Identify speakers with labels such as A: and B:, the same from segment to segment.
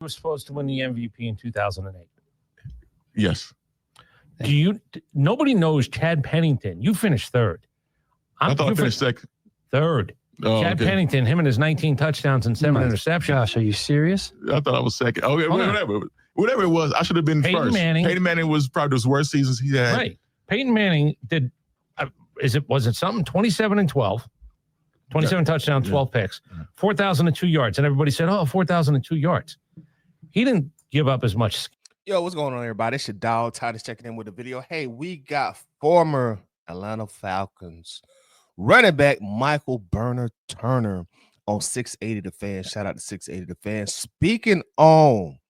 A: was supposed to win the MVP in 2008.
B: Yes.
A: Nobody knows Chad Pennington. You finished third.
B: I thought I finished second.
A: Third.
B: Oh,
A: Chad Pennington, him and his 19 touchdowns and 7 interceptions.
C: Gosh, are you serious?
B: I thought I was second. Okay, whatever it was, I should have been
A: Peyton
B: first.
A: Manning.
B: Peyton Manning was probably his worst seasons he had.
A: Right. Peyton Manning did, was it something? 27 and 12. 27 touchdowns, 12 picks. 4,002 yards. And everybody said, 4,002 yards. He didn't give up as much.
D: Yo, what's going on, everybody? It's your dog, Titus, checking in with the video. Hey, we got former Atlanta Falcons running back Michael Turner on 680 The Fan. Shout out to 680 The Fan. Speaking on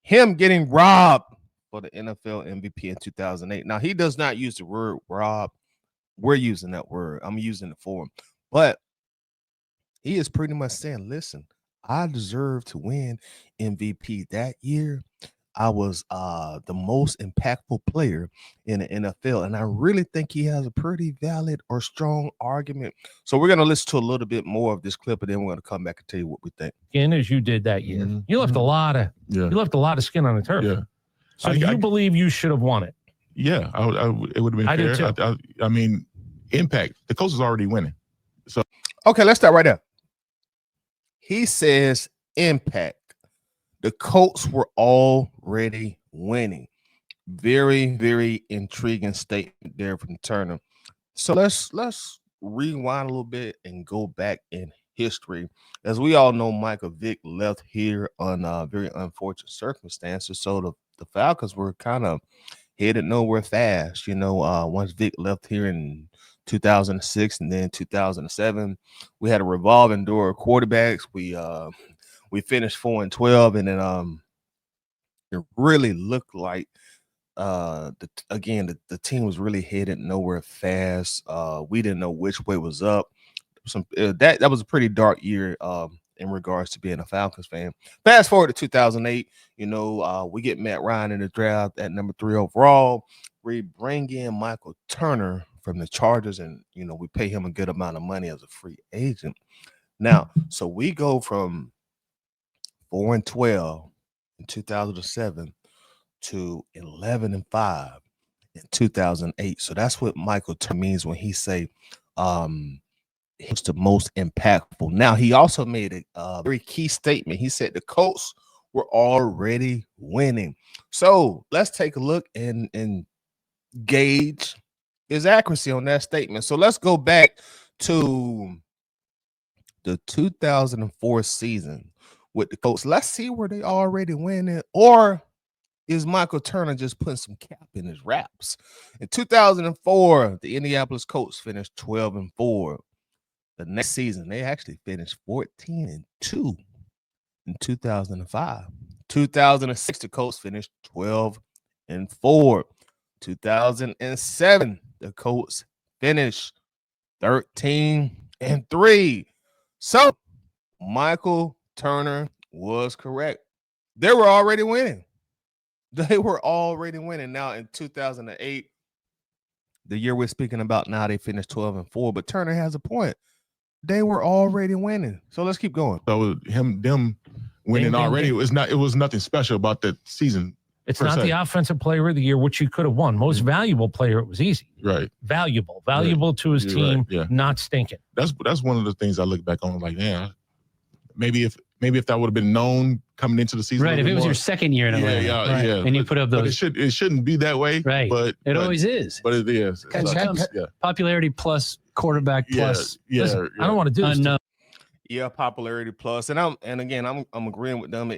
D: him getting robbed for the NFL MVP in 2008. Now, he does not use the word rob. We're using that word. I'm using it for him. But he is pretty much saying, listen, I deserve to win MVP that year. I was the most impactful player in the NFL, and I really think he has a pretty valid or strong argument. So we're going to listen to a little bit more of this clip, and then we're going to come back and tell you what we think.
A: And as you did that year, you left a lot of skin on the turf.
B: Yeah.
A: So you believe you should have won it?
B: Yeah, it would have been fair.
A: I did too.
B: I mean, impact. The Colts is already winning. So
D: okay, let's start right there. He says impact. The Colts were already winning. Very, very intriguing statement there from Turner. So let's rewind a little bit and go back in history. As we all know, Michael Vick left here on very unfortunate circumstances. So the Falcons were kind of headed nowhere fast. Once Vick left here in 2006 and then 2007, we had a revolving door of quarterbacks. We finished 4-12, and then it really looked like the team was really headed nowhere fast. We didn't know which way was up. That was a pretty dark year in regards to being a Falcons fan. Fast forward to 2008, we get Matt Ryan in the draft at number 3 overall. We bring in Michael Turner from the Chargers, and we pay him a good amount of money as a free agent. Now, so we go from 4-12 in 2007 to 11-5 in 2008. So that's what Michael Turner means when he say he was the most impactful. Now, he also made a very key statement. He said the Colts were already winning. So let's take a look and gauge his accuracy on that statement. So let's go back to the 2004 season with the Colts. Let's see where they already winning, or is Michael Turner just putting some cap in his raps? In 2004, the Indianapolis Colts finished 12-4. The next season, they actually finished 14-2 in 2005. 2006, the Colts finished 12-4. 2007, the Colts finished 13-3. So Michael Turner was correct. They were already winning. Now in 2008, the year we're speaking about now, they finished 12-4. But Turner has a point. They were already winning. So let's keep going.
B: So them winning already, it was nothing special about that season.
A: It's not the offensive player of the year, which you could have won. Most valuable player, it was easy.
B: Right.
A: Valuable to his team, not stinking.
B: That's one of the things I look back on, like, man, maybe if that would have been known coming into the season.
C: Right. If it was your second year in Atlanta,
B: yeah.
C: And you put up those.
B: It shouldn't be that way.
C: Right.
B: But
C: it always is.
B: But it is.
C: Popularity plus quarterback plus.
A: Listen, I don't want to do this.
C: No.
D: Yeah, popularity plus. And I'm agreeing with them.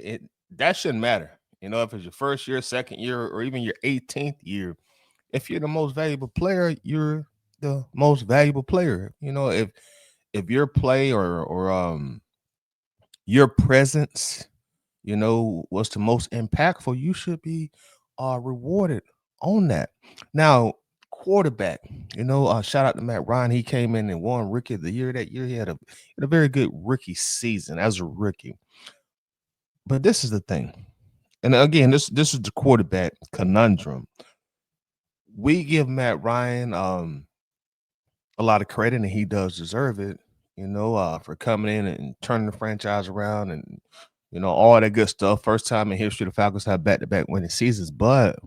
D: That shouldn't matter. If it's your first year, second year, or even your 18th year, if you're the most valuable player, you're the most valuable player. If your play or your presence, was the most impactful, you should be rewarded on that. Now, quarterback, shout out to Matt Ryan. He came in and won Rookie of the Year that year. He had a very good rookie season as a rookie. But this is the thing. And again, this is the quarterback conundrum. We give Matt Ryan a lot of credit, and he does deserve it, for coming in and turning the franchise around and all that good stuff. First time in history the Falcons have back-to-back winning seasons. But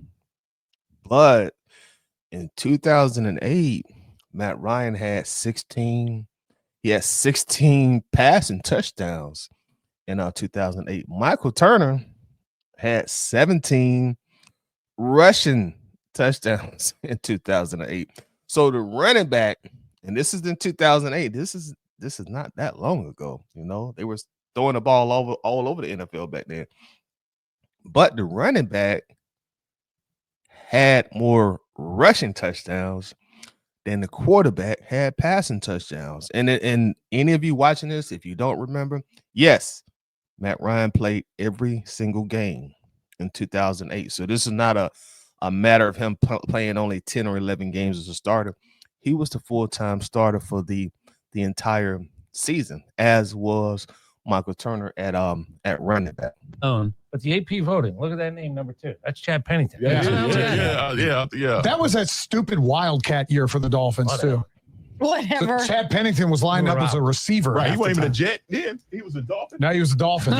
D: in 2008, Matt Ryan had 16. He had 16 passing touchdowns in 2008. Michael Turner had 17 rushing touchdowns in 2008. So the running back, and this is in 2008. This is not that long ago. They were throwing the ball all over the NFL back then. But the running back had more rushing touchdowns than the quarterback had passing touchdowns. And any of you watching this, if you don't remember, yes, Matt Ryan played every single game in 2008. So this is not a matter of him playing only 10 or 11 games as a starter. He was the full-time starter for the entire season, as was Michael Turner at running back.
A: But the AP voting, look at that name, number 2. That's Chad Pennington.
B: Yeah.
E: That was that stupid Wildcat year for the Dolphins, too.
F: Whatever.
E: So Chad Pennington was lined up as a receiver.
B: Right. He
E: half
B: wasn't
E: the
B: even a
E: time.
B: Jet then. He was a Dolphin.
E: Now he was a Dolphin.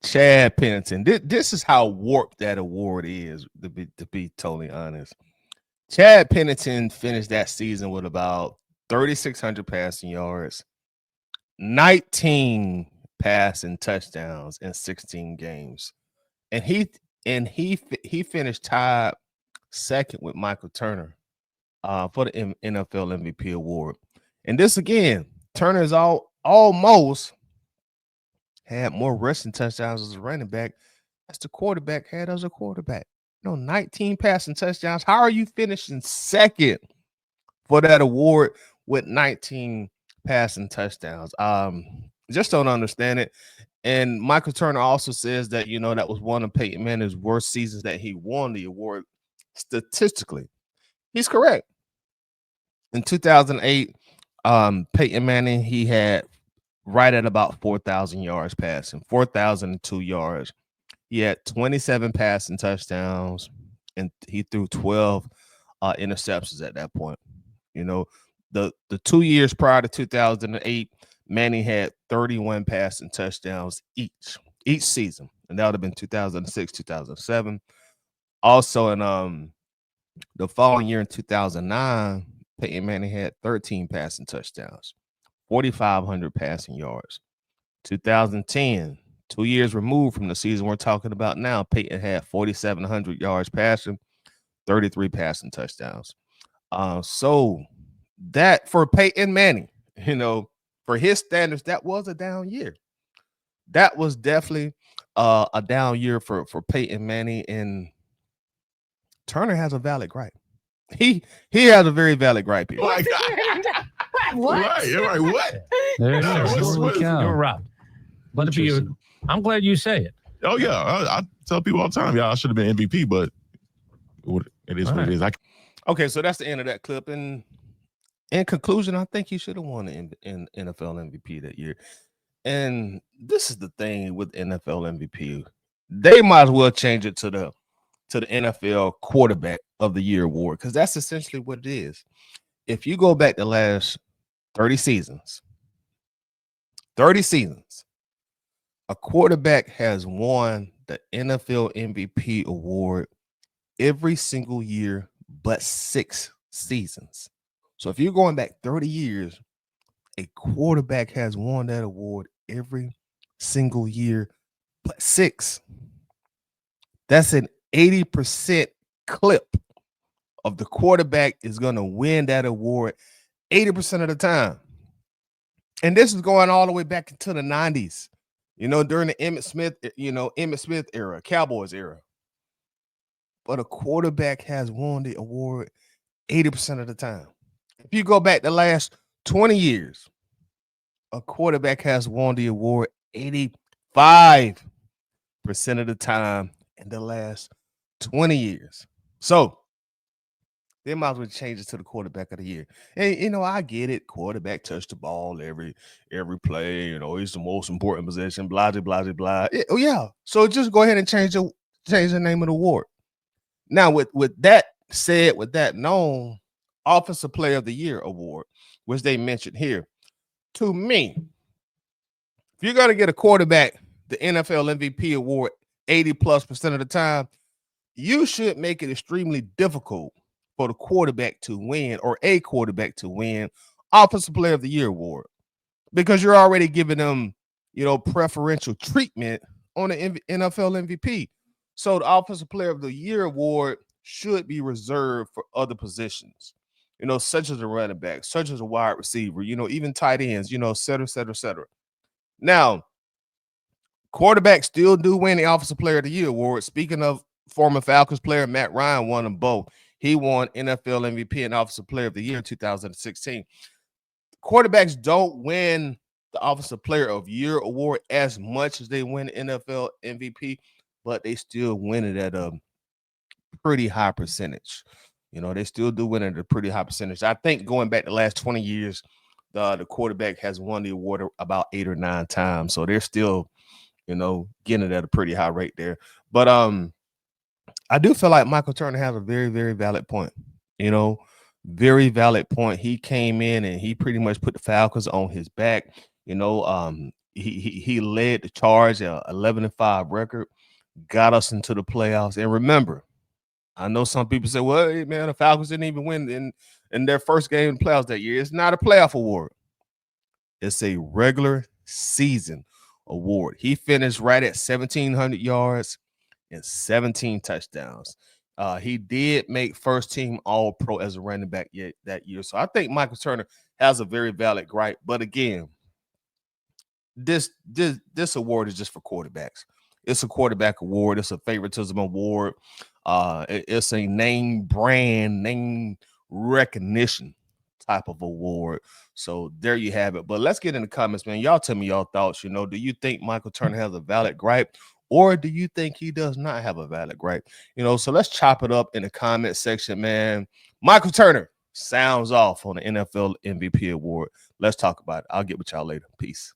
D: Chad Pennington. This is how warped that award is, to be totally honest. Chad Pennington finished that season with about 3,600 passing yards, 19 passing touchdowns in 16 games. And he finished tied second with Michael Turner for the NFL MVP award. And this again, Turner's almost had more rushing touchdowns as a running back as the quarterback had as a quarterback. 19 passing touchdowns. How are you finishing second for that award with 19 passing touchdowns? Just don't understand it. And Michael Turner also says that, that was one of Peyton Manning's worst seasons that he won the award statistically. He's correct. In 2008, Peyton Manning, he had right at about 4,000 yards passing, 4,002 yards. He had 27 passing touchdowns, and he threw 12 interceptions at that point. The 2 years prior to 2008, Manning had 31 passing touchdowns each season, and that would have been 2006, 2007. Also, in the following year in 2009, Peyton Manning had 13 passing touchdowns, 4,500 passing yards. 2010, 2 years removed from the season we're talking about now, Peyton had 4,700 yards passing, 33 passing touchdowns. So that for Peyton Manning, for his standards, that was a down year. That was definitely a down year for Peyton Manning, and Turner has a valid gripe. He has a very valid gripe here.
B: What? Right. What?
C: There it
B: Yeah,
C: is.
B: what's-
C: Holy
B: what's-
C: cow.
A: You're robbed. Let it be you. I'm glad you say it.
B: Oh yeah, I tell people all the time, y'all should have been MVP, but it is what it is.
D: Okay, so that's the end of that clip. And in conclusion, I think he should have won the NFL MVP that year. And this is the thing with NFL MVP. They might as well change it to the NFL Quarterback of the Year award, because that's essentially what it is. If you go back the last 30 seasons, a quarterback has won the NFL MVP award every single year but 6 seasons. So if you're going back 30 years, a quarterback has won that award every single year but 6. That's an 80% clip of the quarterback is going to win that award 80% of the time. And this is going all the way back into the 90s, during the Emmitt Smith era, Cowboys era. But a quarterback has won the award 80% of the time. If you go back the last 20 years, a quarterback has won the award 85% of the time in the last 20 years. So they might as well change it to the quarterback of the year. And I get it. Quarterback touch the ball every play. It's the most important position. Blah blah blah blah. Yeah. So just go ahead and change the name of the award. Now, with that said, with that known, Offensive Player of the Year award, which they mentioned here, to me, if you're gonna get a quarterback the NFL MVP award 80+% of the time, you should make it extremely difficult for the quarterback to win or a quarterback to win Offensive Player of the Year award because you're already giving them, preferential treatment on the NFL MVP. So the Offensive Player of the Year award should be reserved for other positions, such as a running back, such as a wide receiver, even tight ends, et cetera, et cetera, et cetera. Now, quarterbacks still do win the Offensive Player of the Year award. Speaking of former Falcons player, Matt Ryan won them both. He won NFL MVP and Offensive Player of the Year in 2016. Quarterbacks don't win the Offensive Player of Year award as much as they win NFL MVP, but they still win it at a pretty high percentage. They still do win it at a pretty high percentage. I think going back the last 20 years, the quarterback has won the award about 8 or 9 times. So they're still, getting it at a pretty high rate there. But I do feel like Michael Turner has a very, very valid point. Very valid point. He came in and he pretty much put the Falcons on his back. He led the charge, 11-5 record, got us into the playoffs. And remember, I know some people say, well, hey, man, the Falcons didn't even win in their first game in the playoffs that year. It's not a playoff award. It's a regular season award. He finished right at 1,700 yards and 17 touchdowns. He did make first team all pro as a running back that year. So I think Michael Turner has a very valid gripe. But again, this award is just for quarterbacks. It's a quarterback award. It's a favoritism award. It's a name recognition type of award. So there you have it. But let's get in the comments, man. Y'all tell me y'all thoughts. Do you think Michael Turner has a valid gripe? Or do you think he does not have a valid gripe? So let's chop it up in the comment section, man. Michael Turner sounds off on the NFL MVP award. Let's talk about it. I'll get with y'all later. Peace.